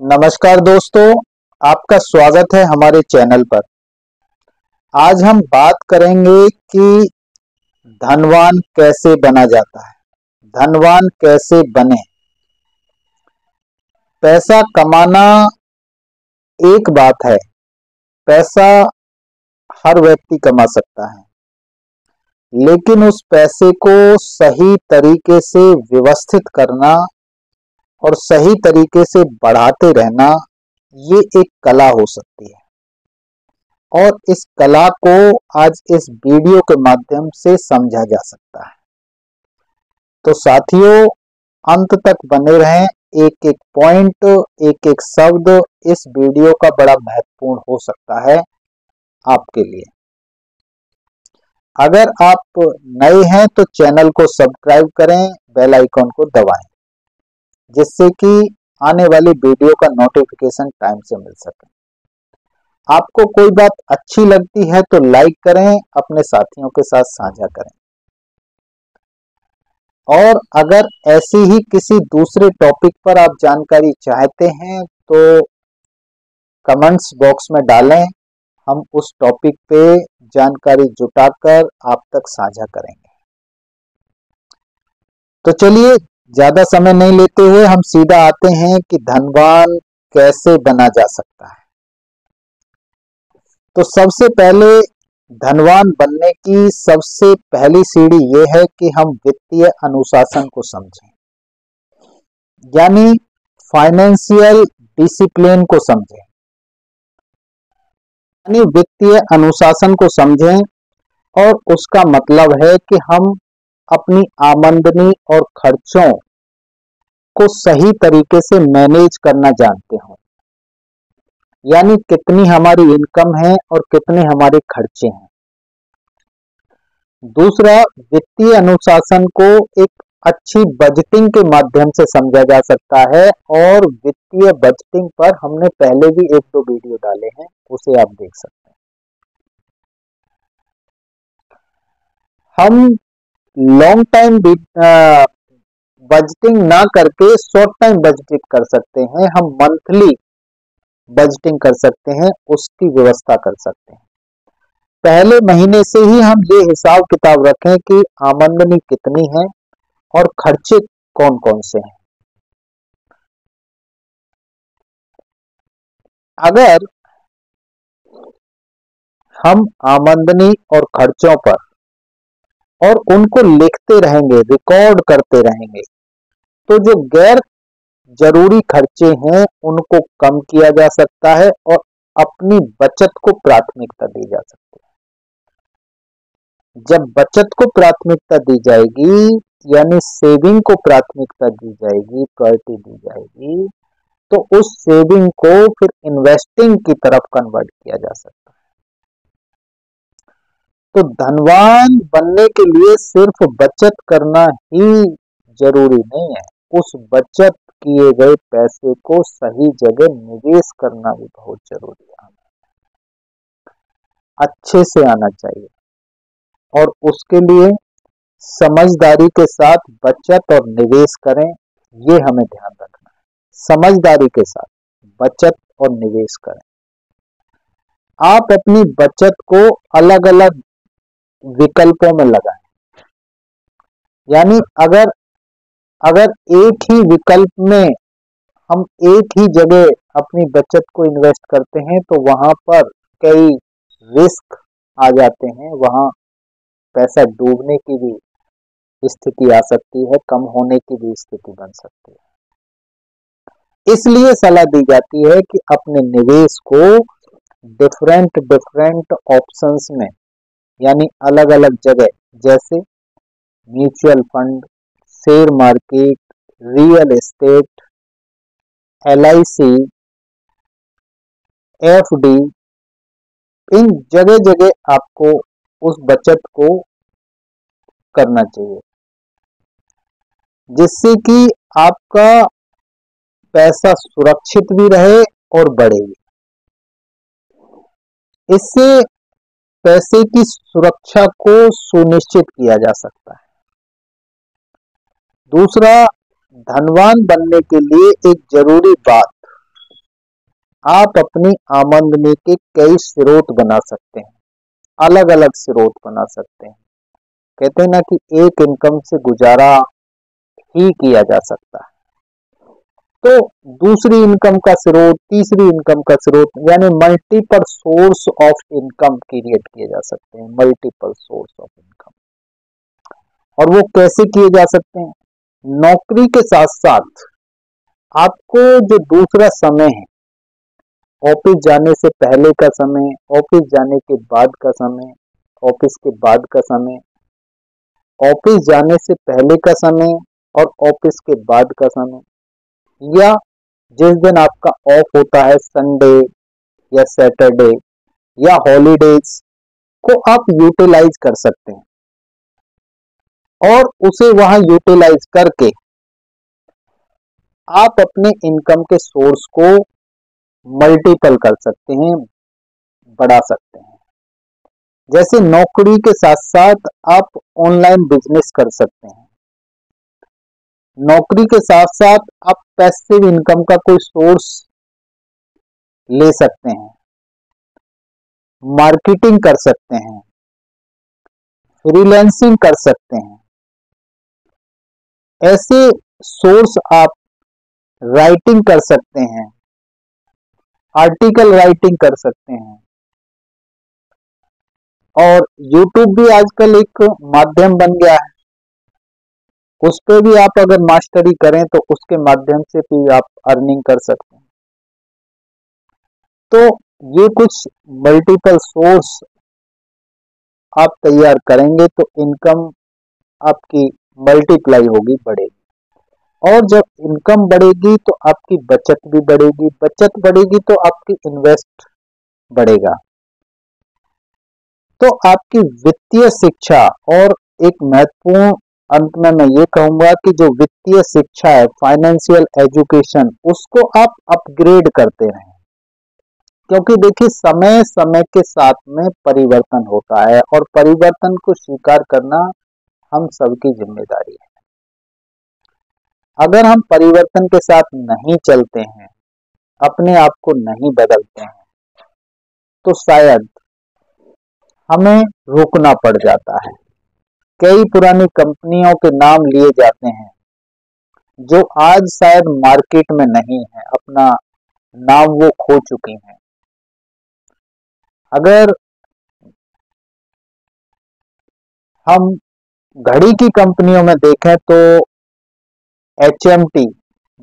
नमस्कार दोस्तों, आपका स्वागत है हमारे चैनल पर। आज हम बात करेंगे कि धनवान कैसे बना जाता है, धनवान कैसे बने। पैसा कमाना एक बात है, पैसा हर व्यक्ति कमा सकता है, लेकिन उस पैसे को सही तरीके से व्यवस्थित करना और सही तरीके से बढ़ाते रहना, ये एक कला हो सकती है और इस कला को आज इस वीडियो के माध्यम से समझा जा सकता है। तो साथियों, अंत तक बने रहें। एक एक पॉइंट, एक एक शब्द इस वीडियो का बड़ा महत्वपूर्ण हो सकता है आपके लिए। अगर आप नए हैं तो चैनल को सब्सक्राइब करें, बेल आइकॉन को दबाएं, जिससे कि आने वाली वीडियो का नोटिफिकेशन टाइम से मिल सके। आपको कोई बात अच्छी लगती है तो लाइक करें, अपने साथियों के साथ साझा करें और अगर ऐसी ही किसी दूसरे टॉपिक पर आप जानकारी चाहते हैं तो कमेंट्स बॉक्स में डालें। हम उस टॉपिक पे जानकारी जुटाकर आप तक साझा करेंगे। तो चलिए, ज्यादा समय नहीं लेते हुए हम सीधा आते हैं कि धनवान कैसे बना जा सकता है। तो सबसे पहले धनवान बनने की सबसे पहली सीढ़ी यह है कि हम वित्तीय अनुशासन को समझें, यानी फाइनेंशियल डिसिप्लिन को समझें, यानी वित्तीय अनुशासन को समझें। और उसका मतलब है कि हम अपनी आमदनी और खर्चों को सही तरीके से मैनेज करना जानते हो, यानी कितनी हमारी इनकम है और कितने हमारे खर्चे हैं। दूसरा, वित्तीय अनुशासन को एक अच्छी बजटिंग के माध्यम से समझा जा सकता है और वित्तीय बजटिंग पर हमने पहले भी एक दो वीडियो डाले हैं, उसे आप देख सकते हैं। हम लॉन्ग टाइम बजटिंग ना करके शॉर्ट टाइम बजटिंग कर सकते हैं, हम मंथली बजटिंग कर सकते हैं, उसकी व्यवस्था कर सकते हैं। पहले महीने से ही हम ये हिसाब किताब रखें कि आमदनी कितनी है और खर्चे कौन कौन से हैं। अगर हम आमदनी और खर्चों पर और उनको लिखते रहेंगे, रिकॉर्ड करते रहेंगे, तो जो गैर जरूरी खर्चे हैं उनको कम किया जा सकता है और अपनी बचत को प्राथमिकता दी जा सकती है। जब बचत को प्राथमिकता दी जाएगी, यानी सेविंग को प्राथमिकता दी जाएगी, प्रायोरिटी दी जाएगी, तो उस सेविंग को फिर इन्वेस्टिंग की तरफ कन्वर्ट किया जा सकता है। तो धनवान बनने के लिए सिर्फ बचत करना ही जरूरी नहीं है, उस बचत किए गए पैसे को सही जगह निवेश करना भी बहुत जरूरी है। अच्छे से आना चाहिए और उसके लिए समझदारी के साथ बचत और निवेश करें, ये हमें ध्यान रखना है। समझदारी के साथ बचत और निवेश करें। आप अपनी बचत को अलग अलग विकल्पों में लगाएं, यानी अगर अगर एक ही विकल्प में हम एक ही जगह अपनी बचत को इन्वेस्ट करते हैं तो वहां पर कई रिस्क आ जाते हैं, वहां पैसा डूबने की भी स्थिति आ सकती है, कम होने की भी स्थिति बन सकती है। इसलिए सलाह दी जाती है कि अपने निवेश को डिफरेंट डिफरेंट ऑप्शंस में, यानी अलग अलग जगह, जैसे mutual fund, share market, real estate, LIC, FD, इन जगह जगह आपको उस बचत को करना चाहिए, जिससे कि आपका पैसा सुरक्षित भी रहे और बढ़े भी। इससे पैसे की सुरक्षा को सुनिश्चित किया जा सकता है। दूसरा, धनवान बनने के लिए एक जरूरी बात आप अपनी आमदनी के कई स्रोत बना सकते हैं, अलग अलग स्रोत बना सकते हैं। कहते हैं ना कि एक इनकम से गुजारा ही किया जा सकता है, तो दूसरी इनकम का स्रोत, तीसरी इनकम का स्रोत, यानी multiple source of income create किए जा सकते हैं, मल्टीपल सोर्स ऑफ इनकम। और वो कैसे किए जा सकते हैं? नौकरी के साथ साथ आपको जो दूसरा समय है, ऑफिस जाने से पहले का समय, ऑफिस जाने के बाद का समय, ऑफिस के बाद का समय, ऑफिस जाने से पहले का समय और ऑफिस के बाद का समय, या जिस दिन आपका ऑफ होता है, संडे या सैटरडे या हॉलीडेज को आप यूटिलाइज कर सकते हैं और उसे वहां यूटिलाइज करके आप अपने इनकम के सोर्स को मल्टीपल कर सकते हैं, बढ़ा सकते हैं। जैसे नौकरी के साथ साथ आप ऑनलाइन बिजनेस कर सकते हैं, नौकरी के साथ साथ आप पैसिव इनकम का कोई सोर्स ले सकते हैं, मार्केटिंग कर सकते हैं, फ्रीलांसिंग कर सकते हैं। ऐसे सोर्स आप राइटिंग कर सकते हैं, आर्टिकल राइटिंग कर सकते हैं। और यूट्यूब भी आजकल एक माध्यम बन गया है, उस पे भी आप अगर मास्टरी करें तो उसके माध्यम से भी आप अर्निंग कर सकते हैं। तो ये कुछ मल्टीपल सोर्स आप तैयार करेंगे तो इनकम आपकी मल्टीप्लाई होगी, बढ़ेगी। और जब इनकम बढ़ेगी तो आपकी बचत भी बढ़ेगी, बचत बढ़ेगी तो आपकी इन्वेस्ट बढ़ेगा। तो आपकी वित्तीय शिक्षा, और एक महत्वपूर्ण अंत में मैं ये कहूंगा कि जो वित्तीय शिक्षा है, फाइनेंशियल एजुकेशन, उसको आप अपग्रेड करते रहें। क्योंकि देखिए, समय समय के साथ में परिवर्तन होता है और परिवर्तन को स्वीकार करना हम सबकी जिम्मेदारी है। अगर हम परिवर्तन के साथ नहीं चलते हैं, अपने आप को नहीं बदलते हैं, तो शायद हमें रुकना पड़ जाता है। कई पुरानी कंपनियों के नाम लिए जाते हैं जो आज शायद मार्केट में नहीं है, अपना नाम वो खो चुकी हैं। अगर हम घड़ी की कंपनियों में देखें तो HMT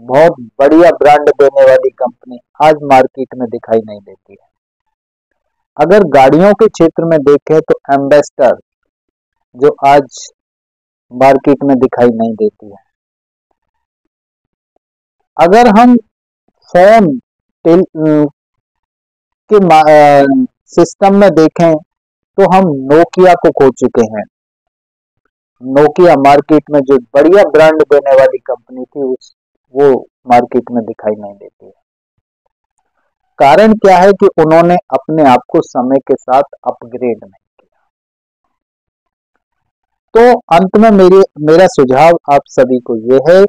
बहुत बढ़िया ब्रांड देने वाली कंपनी आज मार्केट में दिखाई नहीं देती है। अगर गाड़ियों के क्षेत्र में देखें तो एम्बेसडर, जो आज मार्केट में दिखाई नहीं देती है। अगर हम फोन के सिस्टम में देखें तो हम नोकिया को खो चुके हैं। नोकिया मार्केट में जो बढ़िया ब्रांड देने वाली कंपनी थी, वो मार्केट में दिखाई नहीं देती है। कारण क्या है कि उन्होंने अपने आप को समय के साथ अपग्रेड नहीं किया। तो अंत में मेरा सुझाव आप सभी को यह है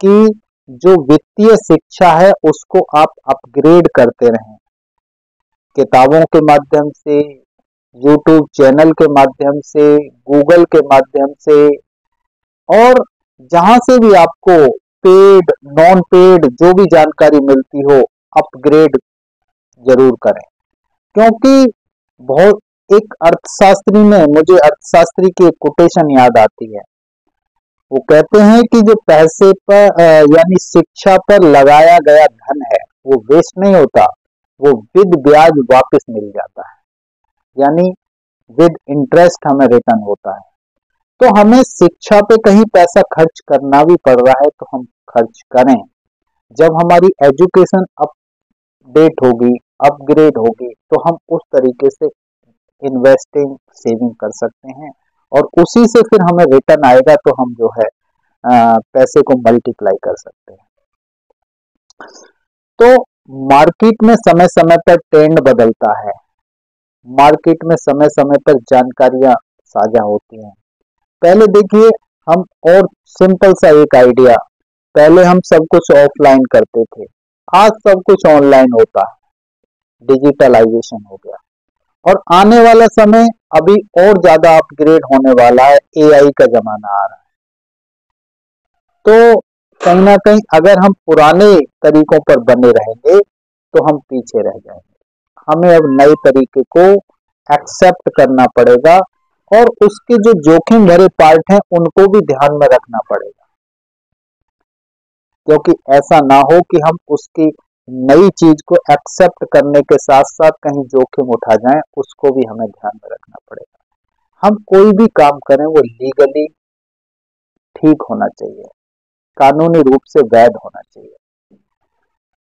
कि जो वित्तीय शिक्षा है उसको आप अपग्रेड करते रहें, किताबों के माध्यम से, यूट्यूब चैनल के माध्यम से, गूगल के माध्यम से, और जहां से भी आपको पेड नॉन पेड जो भी जानकारी मिलती हो, अपग्रेड जरूर करें। क्योंकि बहुत एक अर्थशास्त्री में, मुझे अर्थशास्त्री की एक कोटेशन याद आती है। वो कहते हैं कि जो पैसे पर यानी शिक्षा पर लगाया गया धन है, वो वेस्ट नहीं होता, वो विद ब्याज वापस मिल जाता है, यानी विद इंटरेस्ट हमें रिटर्न होता है। तो हमें शिक्षा पे कहीं पैसा खर्च करना भी पड़ रहा है तो हम खर्च करें। जब हमारी एजुकेशन अपडेट होगी, अपग्रेड होगी, तो हम उस तरीके से इन्वेस्टिंग, सेविंग कर सकते हैं और उसी से फिर हमें रिटर्न आएगा तो हम जो है पैसे को मल्टीप्लाई कर सकते हैं। तो मार्केट में समय समय पर ट्रेंड बदलता है, मार्केट में समय समय पर जानकारियां साझा होती हैं। पहले देखिए, हम और सिंपल सा एक आइडिया, पहले हम सब कुछ ऑफलाइन करते थे, आज सब कुछ ऑनलाइन होता है। डिजिटलाइजेशन हो गया, और आने वाला समय अभी और ज्यादा अपग्रेड होने वाला है, एआई का जमाना आ रहा है। तो कहीं ना कहीं अगर हम पुराने तरीकों पर बने रहेंगे तो हम पीछे रह जाएंगे। हमें अब नए तरीके को एक्सेप्ट करना पड़ेगा, और उसके जो जोखिम भरे पार्ट हैं उनको भी ध्यान में रखना पड़ेगा, क्योंकि ऐसा ना हो कि हम उसकी नई चीज को एक्सेप्ट करने के साथ साथ कहीं जोखिम उठा जाएं, उसको भी हमें ध्यान में रखना पड़ेगा। हम कोई भी काम करें वो लीगली ठीक होना चाहिए, कानूनी रूप से वैध होना चाहिए।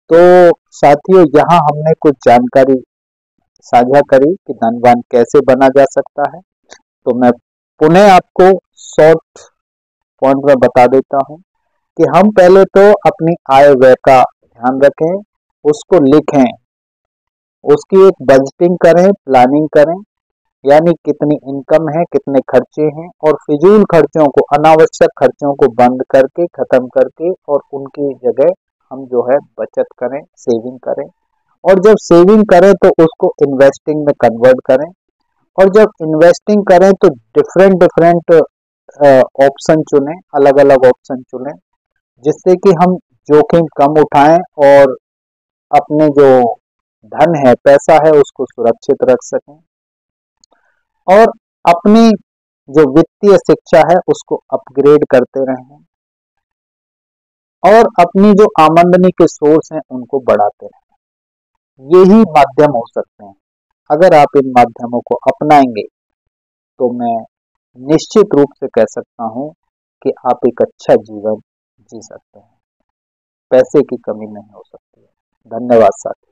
तो साथियों, यहाँ हमने कुछ जानकारी साझा करी कि धनवान कैसे बना जा सकता है। तो मैं पुनः आपको शॉर्ट पॉइंट में बता देता हूँ कि हम पहले तो अपनी आय व्यय का ध्यान रखें, उसको लिखें, उसकी एक बजटिंग करें, प्लानिंग करें, यानी कितनी इनकम है, कितने खर्चे हैं, और फिजूल खर्चों को, अनावश्यक खर्चों को बंद करके, खत्म करके, और उनकी जगह हम जो है बचत करें, सेविंग करें। और जब सेविंग करें तो उसको इन्वेस्टिंग में कन्वर्ट करें, और जब इन्वेस्टिंग करें तो डिफरेंट डिफरेंट ऑप्शन चुनें, अलग अलग ऑप्शन चुनें, जिससे कि हम जोखिम कम उठाएं और अपने जो धन है, पैसा है, उसको सुरक्षित रख सकें, और अपनी जो वित्तीय शिक्षा है उसको अपग्रेड करते रहें, और अपनी जो आमदनी के सोर्स हैं उनको बढ़ाते रहें। यही माध्यम हो सकते हैं। अगर आप इन माध्यमों को अपनाएंगे तो मैं निश्चित रूप से कह सकता हूं कि आप एक अच्छा जीवन जी सकते हैं, पैसे की कमी नहीं हो सकती है। धन्यवाद साथी।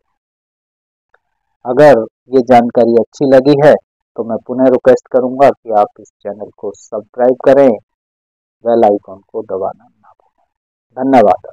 अगर ये जानकारी अच्छी लगी है तो मैं पुनः रिक्वेस्ट करूंगा कि आप इस चैनल को सब्सक्राइब करें, बेल आइकॉन को दबाना ना भूलें। धन्यवाद।